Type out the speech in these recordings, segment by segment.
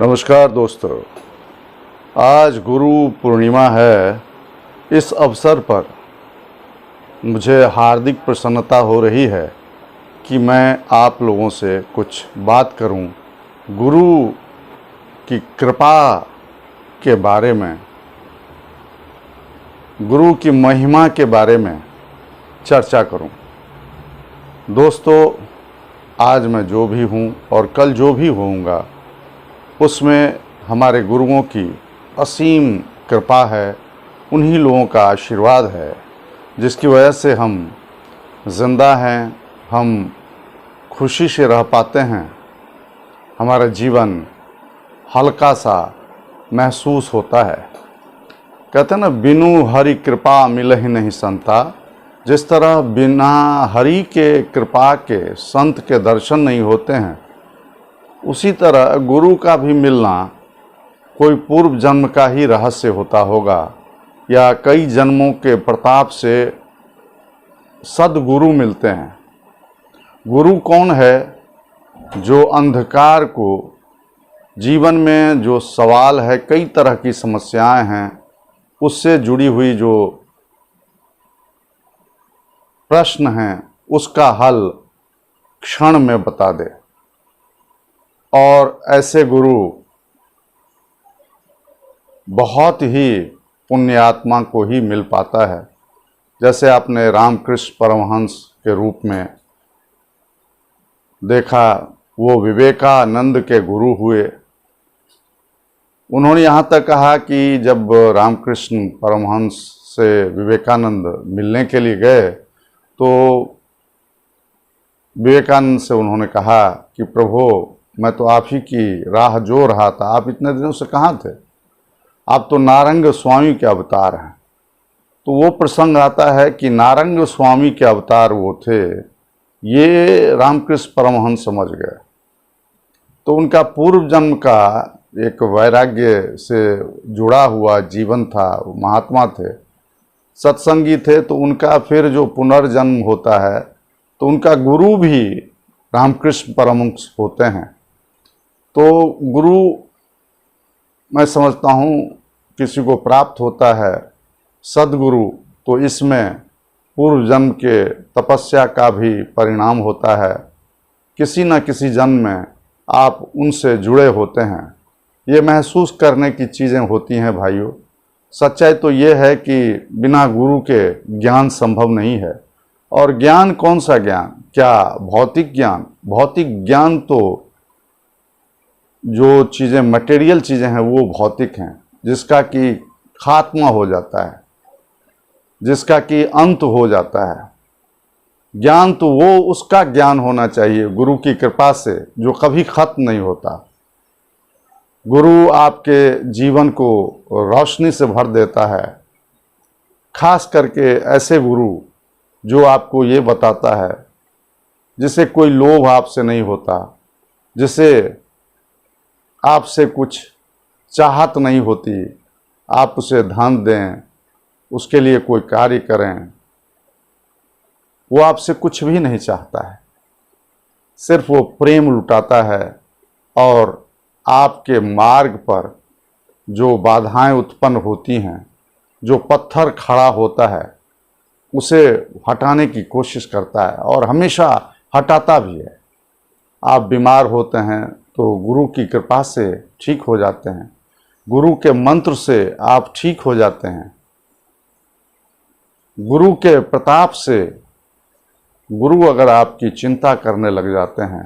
नमस्कार दोस्तों, आज गुरु पूर्णिमा है। इस अवसर पर मुझे हार्दिक प्रसन्नता हो रही है कि मैं आप लोगों से कुछ बात करूं गुरु की कृपा के बारे में, गुरु की महिमा के बारे में चर्चा करूं। दोस्तों, आज मैं जो भी हूं और कल जो भी होऊंगा उसमें हमारे गुरुओं की असीम कृपा है, उन्हीं लोगों का आशीर्वाद है जिसकी वजह से हम जिंदा हैं, हम खुशी से रह पाते हैं, हमारा जीवन हल्का सा महसूस होता है। कहते हैं ना, बिनु हरि कृपा मिलहि नहीं संता। जिस तरह बिना हरि के कृपा के संत के दर्शन नहीं होते हैं, उसी तरह गुरु का भी मिलना कोई पूर्व जन्म का ही रहस्य होता होगा या कई जन्मों के प्रताप से सद्गुरु मिलते हैं। गुरु कौन है? जो अंधकार को, जीवन में जो सवाल है, कई तरह की समस्याएं हैं, उससे जुड़ी हुई जो प्रश्न हैं उसका हल क्षण में बता दे। और ऐसे गुरु बहुत ही पुण्यात्मा को ही मिल पाता है। जैसे आपने रामकृष्ण परमहंस के रूप में देखा, वो विवेकानंद के गुरु हुए। उन्होंने यहाँ तक कहा कि जब रामकृष्ण परमहंस से विवेकानंद मिलने के लिए गए तो विवेकानंद से उन्होंने कहा कि प्रभु, मैं तो आप ही की राह जो रहा था, आप इतने दिनों से कहाँ थे? आप तो नारंग स्वामी के अवतार हैं। तो वो प्रसंग आता है कि नारंग स्वामी के अवतार वो थे, ये रामकृष्ण परमहंस समझ गए। तो उनका पूर्व जन्म का एक वैराग्य से जुड़ा हुआ जीवन था, महात्मा थे, सत्संगी थे। तो उनका फिर जो पुनर्जन्म होता है तो उनका गुरु भी रामकृष्ण परमहंस होते हैं। तो गुरु, मैं समझता हूँ, किसी को प्राप्त होता है सद्गुरु, तो इसमें पूर्व जन्म के तपस्या का भी परिणाम होता है। किसी न किसी जन्म में आप उनसे जुड़े होते हैं। ये महसूस करने की चीज़ें होती हैं भाइयों। सच्चाई तो ये है कि बिना गुरु के ज्ञान संभव नहीं है। और ज्ञान कौन सा ज्ञान? क्या भौतिक ज्ञान? भौतिक ज्ञान तो जो चीज़ें, मटेरियल चीज़ें हैं, वो भौतिक हैं, जिसका कि खात्मा हो जाता है, जिसका कि अंत हो जाता है। ज्ञान तो वो उसका ज्ञान होना चाहिए गुरु की कृपा से, जो कभी खत्म नहीं होता। गुरु आपके जीवन को रोशनी से भर देता है। खास करके ऐसे गुरु जो आपको ये बताता है, जिसे कोई लोभ आपसे नहीं होता, जिसे आपसे कुछ चाहत नहीं होती, आप उसे धन दें, उसके लिए कोई कार्य करें, वो आपसे कुछ भी नहीं चाहता है, सिर्फ वो प्रेम लुटाता है। और आपके मार्ग पर जो बाधाएं उत्पन्न होती हैं, जो पत्थर खड़ा होता है, उसे हटाने की कोशिश करता है और हमेशा हटाता भी है। आप बीमार होते हैं तो गुरु की कृपा से ठीक हो जाते हैं, गुरु के मंत्र से आप ठीक हो जाते हैं, गुरु के प्रताप से। गुरु अगर आपकी चिंता करने लग जाते हैं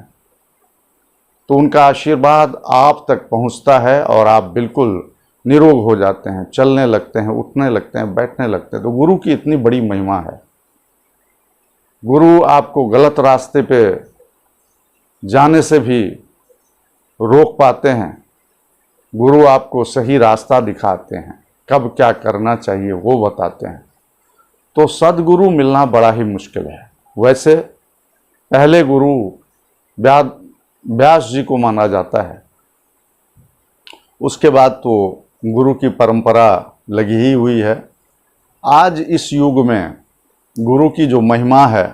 तो उनका आशीर्वाद आप तक पहुंचता है और आप बिल्कुल निरोग हो जाते हैं, चलने लगते हैं, उठने लगते हैं, बैठने लगते हैं। तो गुरु की इतनी बड़ी महिमा है। गुरु आपको गलत रास्ते पे जाने से भी रोक पाते हैं। गुरु आपको सही रास्ता दिखाते हैं, कब क्या करना चाहिए वो बताते हैं। तो सद्गुरु मिलना बड़ा ही मुश्किल है। वैसे पहले गुरु व्यास जी को माना जाता है, उसके बाद तो गुरु की परंपरा लगी ही हुई है। आज इस युग में गुरु की जो महिमा है,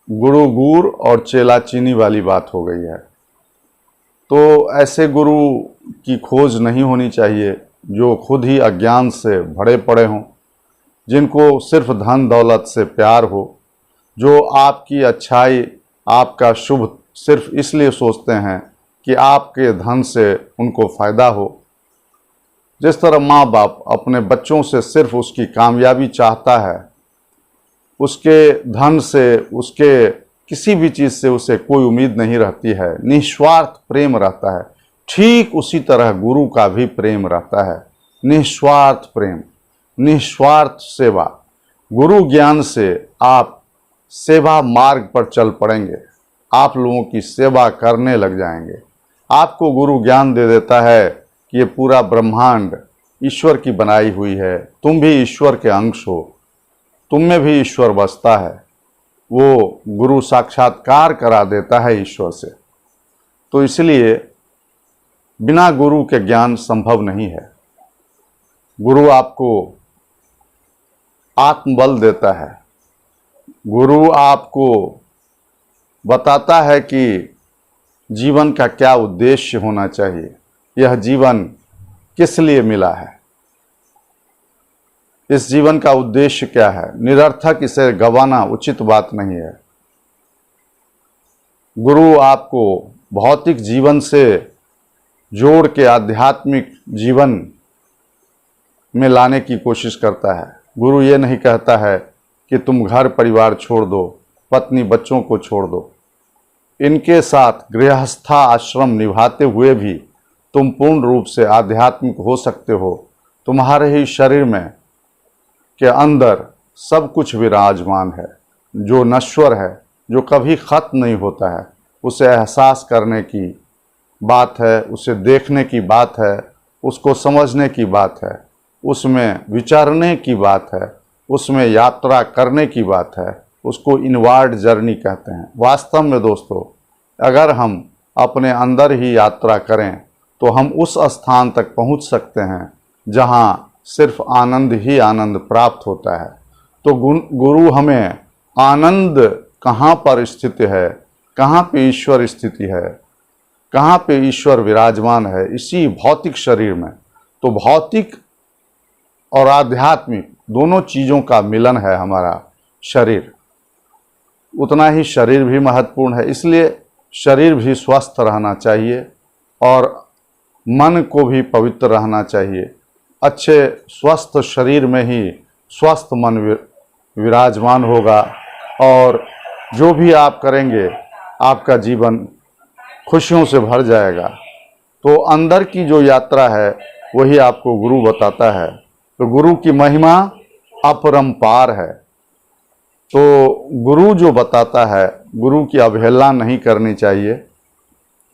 गुरु गुड़ और चेला चीनी वाली बात हो गई है। तो ऐसे गुरु की खोज नहीं होनी चाहिए जो खुद ही अज्ञान से भरे पड़े हों, जिनको सिर्फ धन दौलत से प्यार हो, जो आपकी अच्छाई, आपका शुभ सिर्फ इसलिए सोचते हैं कि आपके धन से उनको फ़ायदा हो। जिस तरह माँ बाप अपने बच्चों से सिर्फ उसकी कामयाबी चाहता है, उसके धन से, उसके किसी भी चीज़ से उसे कोई उम्मीद नहीं रहती है, निस्वार्थ प्रेम रहता है, ठीक उसी तरह गुरु का भी प्रेम रहता है, निस्वार्थ प्रेम, निस्वार्थ सेवा। गुरु ज्ञान से आप सेवा मार्ग पर चल पड़ेंगे, आप लोगों की सेवा करने लग जाएंगे। आपको गुरु ज्ञान दे देता है कि ये पूरा ब्रह्मांड ईश्वर की बनाई हुई है, तुम भी ईश्वर के अंश हो, तुम में भी ईश्वर बसता है। वो गुरु साक्षात्कार करा देता है ईश्वर से। तो इसलिए बिना गुरु के ज्ञान संभव नहीं है। गुरु आपको आत्मबल देता है, गुरु आपको बताता है कि जीवन का क्या उद्देश्य होना चाहिए, यह जीवन किस लिए मिला है, इस जीवन का उद्देश्य क्या है। निरर्थक इसे गंवाना उचित बात नहीं है। गुरु आपको भौतिक जीवन से जोड़ के आध्यात्मिक जीवन में लाने की कोशिश करता है। गुरु ये नहीं कहता है कि तुम घर परिवार छोड़ दो, पत्नी बच्चों को छोड़ दो, इनके साथ गृहस्था आश्रम निभाते हुए भी तुम पूर्ण रूप से आध्यात्मिक हो सकते हो। तुम्हारे ही शरीर में के अंदर सब कुछ विराजमान है, जो नश्वर है, जो कभी खत्म नहीं होता है। उसे एहसास करने की बात है, उसे देखने की बात है, उसको समझने की बात है, उसमें विचरने की बात है, उसमें यात्रा करने की बात है। उसको इनवर्ड जर्नी कहते हैं। वास्तव में दोस्तों, अगर हम अपने अंदर ही यात्रा करें तो हम उस स्थान तक पहुंच सकते हैं जहां सिर्फ आनंद ही आनंद प्राप्त होता है। तो गुरु हमें आनंद कहाँ पर स्थित है, कहाँ पे ईश्वर स्थिति है, कहाँ पे ईश्वर विराजमान है, इसी भौतिक शरीर में। तो भौतिक और आध्यात्मिक दोनों चीज़ों का मिलन है हमारा शरीर। उतना ही शरीर भी महत्वपूर्ण है, इसलिए शरीर भी स्वस्थ रहना चाहिए और मन को भी पवित्र रहना चाहिए। अच्छे स्वस्थ शरीर में ही स्वस्थ मन विराजमान होगा और जो भी आप करेंगे आपका जीवन खुशियों से भर जाएगा। तो अंदर की जो यात्रा है वही आपको गुरु बताता है। तो गुरु की महिमा अपरंपार है। तो गुरु जो बताता है, गुरु की अवहेलना नहीं करनी चाहिए।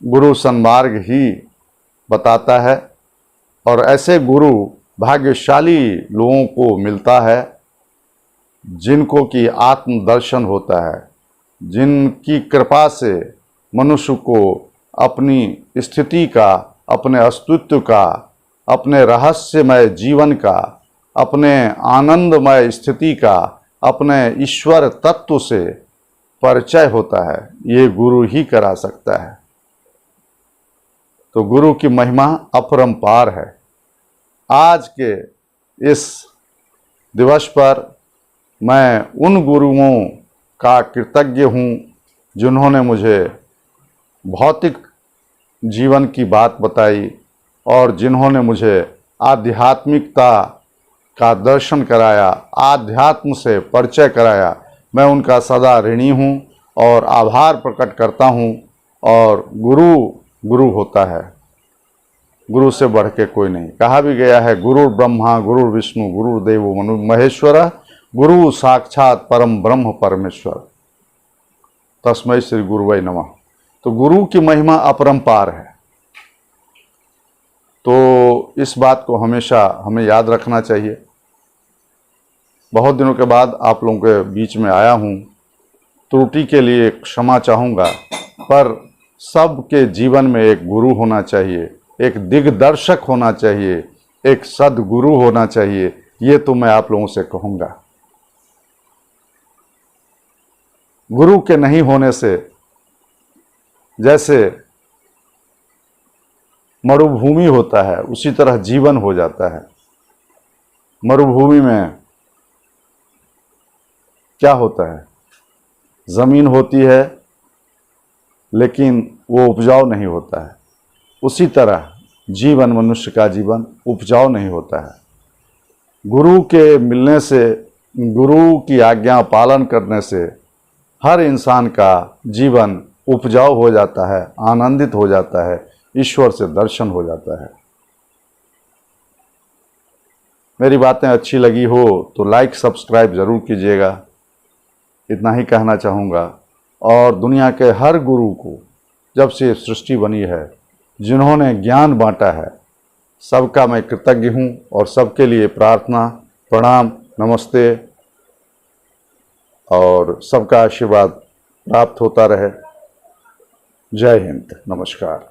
गुरु सन्मार्ग ही बताता है और ऐसे गुरु भाग्यशाली लोगों को मिलता है जिनको कि आत्मदर्शन होता है, जिनकी कृपा से मनुष्य को अपनी स्थिति का, अपने अस्तित्व का, अपने रहस्यमय जीवन का, अपने आनंदमय स्थिति का, अपने ईश्वर तत्व से परिचय होता है। ये गुरु ही करा सकता है। तो गुरु की महिमा अपरंपार है। आज के इस दिवस पर मैं उन गुरुओं का कृतज्ञ हूँ जिन्होंने मुझे भौतिक जीवन की बात बताई और जिन्होंने मुझे आध्यात्मिकता का दर्शन कराया, आध्यात्म से परिचय कराया। मैं उनका सदा ऋणी हूँ और आभार प्रकट करता हूँ। और गुरु गुरु होता है, गुरु से बढ़ के कोई नहीं। कहा भी गया है, गुरु ब्रह्मा गुरु विष्णु गुरुदेवो मनु महेश्वर, गुरु साक्षात परम ब्रह्म परमेश्वर, तस्मै श्री गुरुवे नमः। तो गुरु की महिमा अपरंपार है। तो इस बात को हमेशा हमें याद रखना चाहिए। बहुत दिनों के बाद आप लोगों के बीच में आया हूँ, त्रुटि के लिए क्षमा चाहूँगा, पर सबके जीवन में एक गुरु होना चाहिए, एक दिग्दर्शक होना चाहिए, एक सद्गुरु होना चाहिए। ये तो मैं आप लोगों से कहूँगा। गुरु के नहीं होने से जैसे मरुभूमि होता है उसी तरह जीवन हो जाता है। मरुभूमि में क्या होता है, जमीन होती है लेकिन वो उपजाऊ नहीं होता है। उसी तरह जीवन, मनुष्य का जीवन उपजाऊ नहीं होता है। गुरु के मिलने से, गुरु की आज्ञा पालन करने से हर इंसान का जीवन उपजाऊ हो जाता है, आनंदित हो जाता है, ईश्वर से दर्शन हो जाता है। मेरी बातें अच्छी लगी हो तो लाइक सब्सक्राइब ज़रूर कीजिएगा, इतना ही कहना चाहूँगा। और दुनिया के हर गुरु को, जब से सृष्टि बनी है, जिन्होंने ज्ञान बांटा है, सबका मैं कृतज्ञ हूँ और सबके लिए प्रार्थना, प्रणाम, नमस्ते और सबका आशीर्वाद प्राप्त होता रहे। जय हिंद, नमस्कार।